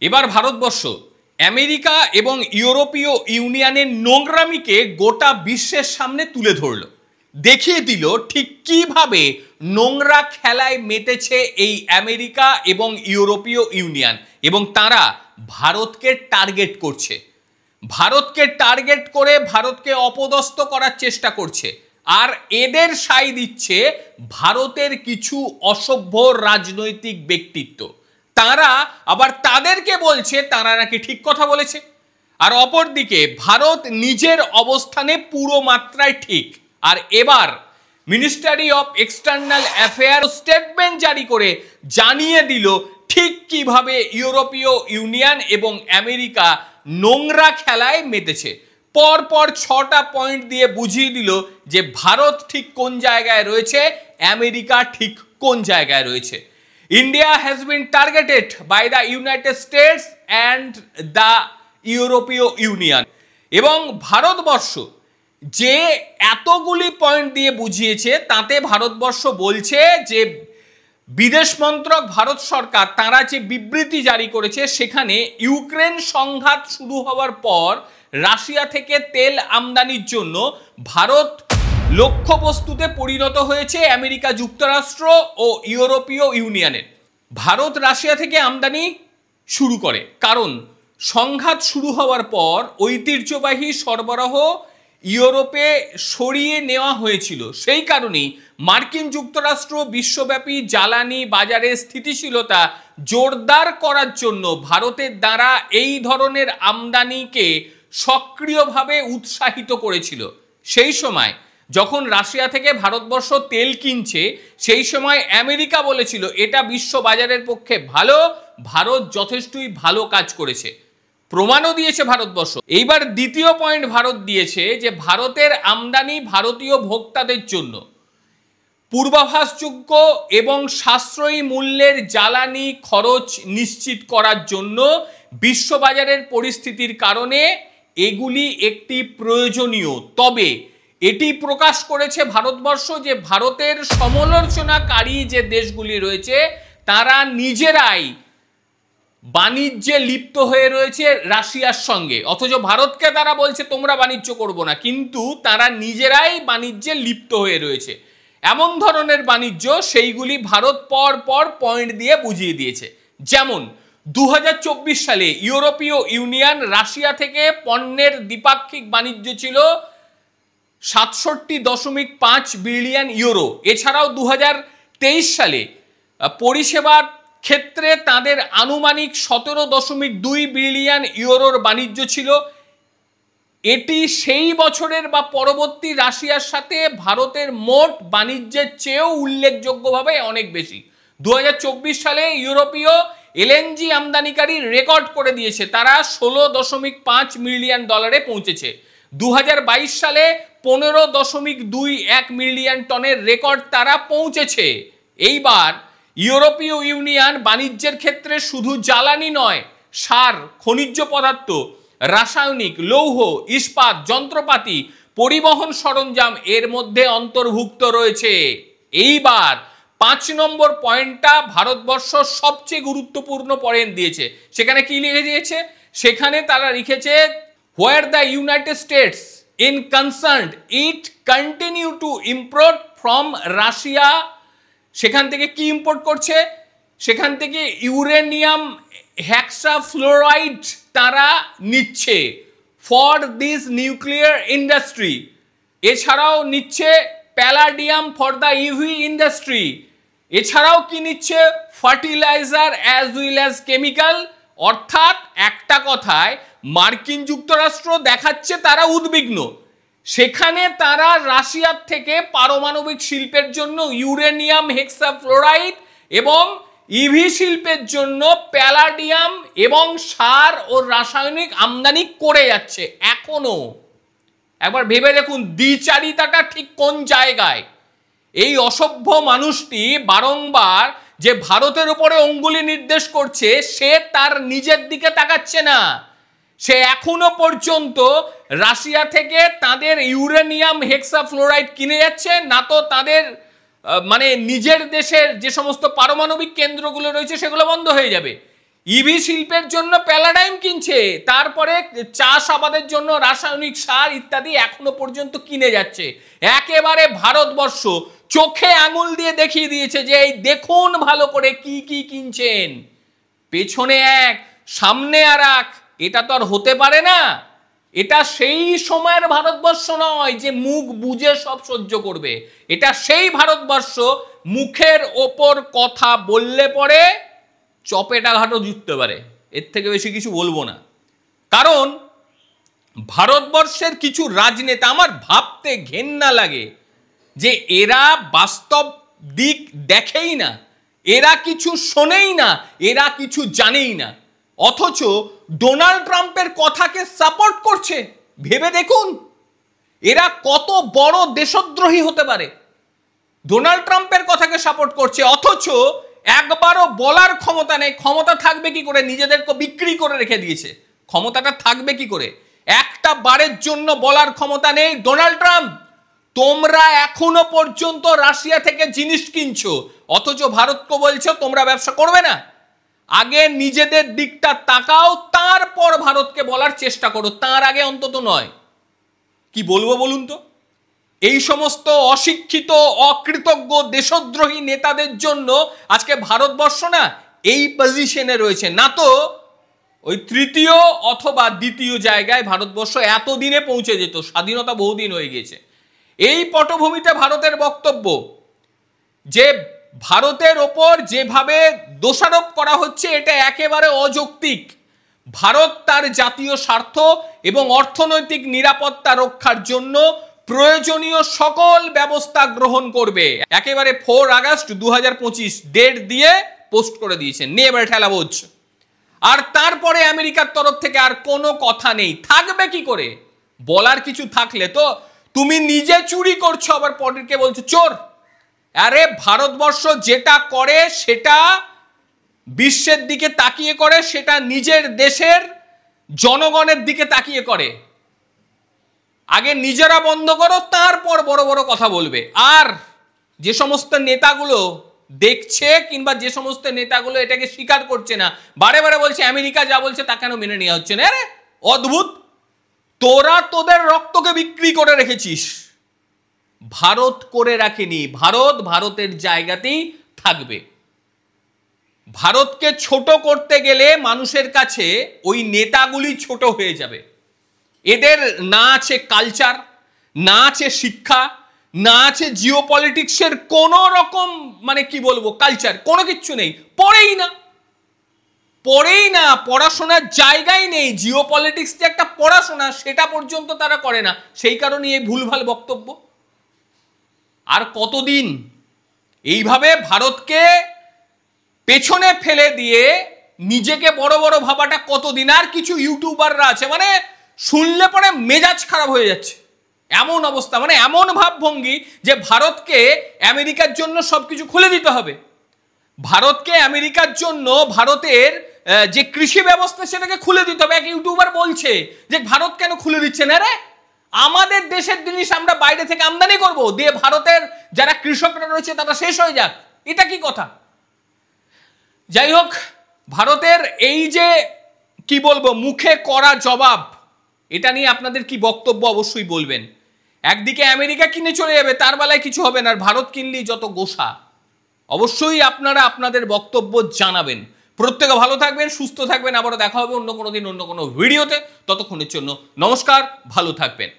এবার ভারতবর্ষ আমেরিকা এবং ইউরোপীয় ইউনিয়নের নোংরামিকে গোটা বিশ্বের সামনে তুলে ধরল, দেখিয়ে দিল ঠিক কিভাবে নোংরা খেলায় মেতেছে এই আমেরিকা এবং ইউরোপীয় ইউনিয়ন, এবং তারা ভারতকে টার্গেট করছে, ভারতকে টার্গেট করে ভারতকে অপদস্থ করার চেষ্টা করছে। আর এদের সাই দিচ্ছে ভারতের কিছু অসভ্য রাজনৈতিক ব্যক্তিত্ব। তারা আবার তাদেরকে বলছে তারা নাকি ঠিক কথা বলেছে, আর অপরদিকে ভারত নিজের অবস্থানে পুরো মাত্রায় ঠিক। আর এবার ministry of external affair statement জারি করে জানিয়ে দিল ঠিক কিভাবে ইউরোপীয় ইউনিয়ন এবং আমেরিকা নোংরা খেলায় মেতেছে। পরপর 6টা পয়েন্ট দিয়ে বুঝিয়ে দিল যে ভারত ঠিক কোন জায়গায় রয়েছে, আমেরিকা ঠিক কোন জায়গায় রয়েছে। India has been targeted by the United States and the European Union। এবং ভারতবর্ষ যে এতগুলি পয়েন্ট দিয়ে বুঝিয়েছে তাতে ভারতবর্ষ বলছে যে বিদেশ মন্ত্রক ভারত সরকার তারা যে বিবৃতি জারি করেছে সেখানে ইউক্রেন সংঘাত শুরু হওয়ার পর রাশিয়া থেকে তেল আমদানির জন্য ভারত লক্ষ্যবস্তুতে পরিণত হয়েছে আমেরিকা যুক্তরাষ্ট্র ও ইউরোপীয় ইউনিয়নের। ভারত রাশিয়া থেকে আমদানি শুরু করে কারণ সংঘাত শুরু হওয়ার পর ঐতিহ্যবাহী সরবরাহ ইউরোপে সরিয়ে নেওয়া হয়েছিল। সেই কারণেই মার্কিন যুক্তরাষ্ট্র বিশ্বব্যাপী জ্বালানি বাজারের স্থিতিশীলতা জোরদার করার জন্য ভারতের দ্বারা এই ধরনের আমদানিকে সক্রিয়ভাবে উৎসাহিত করেছিল। সেই সময় যখন রাশিয়া থেকে ভারতবর্ষ তেল কিনছে সেই সময় আমেরিকা বলেছিল এটা বিশ্ব বাজারের পক্ষে ভালো, ভারত যথেষ্টই ভালো কাজ করেছে, প্রমাণও দিয়েছে ভারতবর্ষ। এইবার দ্বিতীয় পয়েন্ট ভারত দিয়েছে যে ভারতের আমদানি ভারতীয় ভোক্তাদের জন্য পূর্বাভাসযোগ্য এবং সাশ্রয়ী মূল্যের জ্বালানি খরচ নিশ্চিত করার জন্য বিশ্ববাজারের পরিস্থিতির কারণে এগুলি একটি প্রয়োজনীয়। তবে এটি প্রকাশ করেছে ভারতবর্ষ যে ভারতের সমালোচনাকারী যে দেশগুলি রয়েছে তারা নিজেরাই বাণিজ্যে লিপ্ত হয়ে রয়েছে রাশিয়ার সঙ্গে, অথচ ভারতকে তারা বলছে তোমরা বাণিজ্য করবো না, কিন্তু তারা নিজেরাই বাণিজ্যে লিপ্ত হয়ে রয়েছে। এমন ধরনের বাণিজ্য সেইগুলি ভারত পর পর পয়েন্ট দিয়ে বুঝিয়ে দিয়েছে। যেমন 2024 সালে ইউরোপীয় ইউনিয়ন রাশিয়া থেকে পণ্যের দ্বিপাক্ষিক বাণিজ্য ছিল 67.5 বিলিয়ন ইউরো। এছাড়াও 2023 সালে পরিষেবার ক্ষেত্রে তাদের আনুমানিক 17.2 বিলিয়ন ইউরোর বাণিজ্য ছিল। এটি সেই বছরের বা পরবর্তী রাশিয়ার সাথে ভারতের মোট বাণিজ্যের চেয়েও উল্লেখযোগ্যভাবে অনেক বেশি। 2024 সালে ইউরোপীয় এলএনজি আমদানিকারী রেকর্ড করে দিয়েছে, তারা 16.5 মিলিয়ন ডলারে পৌঁছেছে। 2022 সালে 15.21 মিলিয়ন টনের রেকর্ড তারা পৌঁছেছে। এইবার ইউরোপীয় ইউনিয়ন বাণিজ্যের ক্ষেত্রে শুধু জ্বালানি নয়, সার, খনিজ পদার্থ, রাসায়নিক, লৌহ, ইস্পাত, যন্ত্রপাতি, পরিবহন সরঞ্জাম এর মধ্যে অন্তর্ভুক্ত রয়েছে। এইবার 5 নম্বর পয়েন্টটা ভারতবর্ষ সবচেয়ে গুরুত্বপূর্ণ পয়েন্ট দিয়েছে। সেখানে কি লিখে দিয়েছে? সেখানে তারা লিখেছে where the United states in concern it continue to import from Russia. সেখান থেকে কি ইম্পোর্ট করছে? সেখান থেকে ইউরেনিয়াম হেক্সাফ্লোরাইড তারা নিচ্ছে ফর দিস নিউক্লিয়ার ইন্ডাস্ট্রি। এছাড়াও নিচ্ছে palladium for the EV industry. এছাড়াও কি নিচ্ছে? Fertiliser as will as chemical. অর্থাৎ একটা কথায় মার্কিন যুক্তরাষ্ট্র দেখাচ্ছে তারা উদ্বিগ্ন, সেখানে তারা রাশিয়ার থেকে পারমাণবিক শিল্পের জন্য ইউরেনিয়াম হেক্সাফ্লোরাইড এবং ইভি শিল্পের জন্য প্যালাডিয়াম এবং সার ও রাসায়নিক আমদানি করে যাচ্ছে এখনো। একবার ভেবে দেখুন দ্বিচারিতাটা ঠিক কোন জায়গায়। এই অসভ্য মানুষটি বারংবার যে ভারতের উপরে অঙ্গুলি নির্দেশ করছে সে তার নিজের দিকে তাকাচ্ছে না। সে এখনো পর্যন্ত রাশিয়া থেকে তাদের ইউরেনিয়াম হেক্সাফ্লোরাইড কিনে যাচ্ছে, না তো তাদের মানে নিজের দেশের যে সমস্ত পারমাণবিক কেন্দ্রগুলো রয়েছে সেগুলো বন্ধ হয়ে যাবে। ইভি শিল্পের জন্য প্যারাডাইম কিনছে, তারপরে চাষাবাদের জন্য রাসায়নিক সার ইত্যাদি এখনো পর্যন্ত কিনে যাচ্ছে। একেবারে ভারতবর্ষ চোখে আঙুল দিয়ে দেখিয়ে দিয়েছে যে এই দেখুন ভালো করে কি কি কিনছেন, পেছনে এক সামনে আর এক। এটা তো আর হতে পারে না। এটা সেই সময়ের ভারতবর্ষ নয় যে মুখ বুজে সব সহ্য করবে। এটা সেই ভারতবর্ষ মুখের ওপর কথা বললে পরে চপেটাঘাটও জুটতে পারে। এর থেকে বেশি কিছু বলবো না। কারণ ভারতবর্ষের কিছু রাজনেতা আমার ভাবতে ঘেন্না লাগে যে এরা বাস্তব দিক দেখেই না, এরা কিছু শোনেই না, এরা কিছু জানেই না, অথচ ডোনাল্ড ট্রাম্পের কথাকে সাপোর্ট করছে। ভেবে দেখুন এরা কত বড় দেশদ্রোহী হতে পারে। ডোনাল্ড ট্রাম্পের কথাকে সাপোর্ট করছে, অথচ একবারও বলার ক্ষমতা নেই। ক্ষমতা থাকবে কি করে? নিজেদেরকে বিক্রি করে রেখে দিয়েছে। ক্ষমতাটা থাকবে কি করে? একটা বারের জন্য বলার ক্ষমতা নেই। ডোনাল্ড ট্রাম্প, তোমরা এখনো পর্যন্ত রাশিয়া থেকে জিনিস কিনছো, অথচ ভারতকে বলছো তোমরা ব্যবসা করবে না। আগে নিজেদের দিকটা তাকাও, তারপর ভারতকে বলার চেষ্টা করো, তার আগে অন্তত নয়। কি বলবো বলুন তো? এই সমস্ত অশিক্ষিত অকৃতজ্ঞ দেশদ্রোহী নেতাদের জন্য আজকে ভারতবর্ষ না এই পজিশনে রয়েছে। না তো ওই তৃতীয় অথবা দ্বিতীয় জায়গায় ভারতবর্ষ এতদিনে পৌঁছে যেত। স্বাধীনতা বহুদিন হয়ে গিয়েছে। এই পটভূমিতে ভারতের বক্তব্য যে ভারতের ওপর যেভাবে দোষারোপ করা হচ্ছে এটা একেবারে অযৌক্তিক। ভারত তার জাতীয় স্বার্থ এবং অর্থনৈতিক নিরাপত্তা রক্ষার জন্য প্রয়োজনীয় সকল ব্যবস্থা গ্রহণ করবে। একেবারে 4 আগস্ট 2025 ডেট দিয়ে পোস্ট করে দিয়েছেন, নিয়ে এবারে ঠেলা বোঝ। আর তারপরে আমেরিকার তরফ থেকে আর কোনো কথা নেই। থাকবে কি করে? বলার কিছু থাকলে তো তুমি নিজে চুরি করছো, আবার পরেরকে বলছো চোর। আরে ভারতবর্ষ যেটা করে সেটা বিশ্বের দিকে তাকিয়ে করে, সেটা নিজের দেশের জনগণের দিকে তাকিয়ে করে। আগে নিজেরা বন্ধ করো, তারপর বড় বড় কথা বলবে। আর যে সমস্ত নেতাগুলো দেখছে কিংবা যে সমস্ত নেতাগুলো এটাকে স্বীকার করছে না, বারে বারে বলছে আমেরিকা যা বলছে তা কেন মেনে নেওয়া হচ্ছে না। আরে অদ্ভুত, তোরা তোদের রক্তকে বিক্রি করে রেখেছিস, ভারত করে রাখেনি। ভারত ভারতের জায়গাতেই থাকবে। ভারতকে ছোট করতে গেলে মানুষের কাছে ওই নেতাগুলি ছোট হয়ে যাবে। এদের না আছে কালচার, না আছে শিক্ষা, না আছে জিও পলিটিক্সের কোনো রকম মানে কি বলবো কালচার, কোনো কিচ্ছু নেই। পড়েই না, পড়াশোনার জায়গায় নেই। জিও পলিটিক্স যে একটা পড়াশোনা সেটা পর্যন্ত তারা করে না। সেই কারণে এই ভুলভাল বক্তব্য। আর কতদিন এইভাবে ভারতকে পেছনে ফেলে দিয়ে নিজেকে বড় বড় ভাবাটা কতদিন? আর কিছু ইউটিউবাররা আছে মানে শুনলে পরে মেজাজ খারাপ হয়ে যাচ্ছে, এমন অবস্থা, মানে এমন ভাবভঙ্গি যে ভারতকে আমেরিকার জন্য সবকিছু খুলে দিতে হবে। ভারতকে আমেরিকার জন্য ভারতের যে কৃষি ব্যবস্থা সেটাকে খুলে দিতে হবে। এক ইউটিউবার বলছে যে ভারত কেন খুলে দিচ্ছে না? রে আমাদের দেশের জিনিস আমরা বাইরে থেকে আমদানি করব, দিয়ে ভারতের যারা কৃষকরা রয়েছে তারা শেষ হয়ে যাক। এটা কি কথা? যাই হোক, ভারতের এই যে কি বলবো মুখে করা জবাব, এটা নিয়ে আপনাদের কি বক্তব্য অবশ্যই বলবেন। একদিকে আমেরিকা কিনে চলে যাবে, তার বেলায় কিছু হবে না, আর ভারত কিনলেই যত গোসা। অবশ্যই আপনারা আপনাদের বক্তব্য জানাবেন। প্রত্যেকে ভালো থাকবেন, সুস্থ থাকবেন। আবারও দেখা হবে অন্য কোনো দিন অন্য কোনো ভিডিওতে। ততক্ষণের জন্য নমস্কার, ভালো থাকবেন।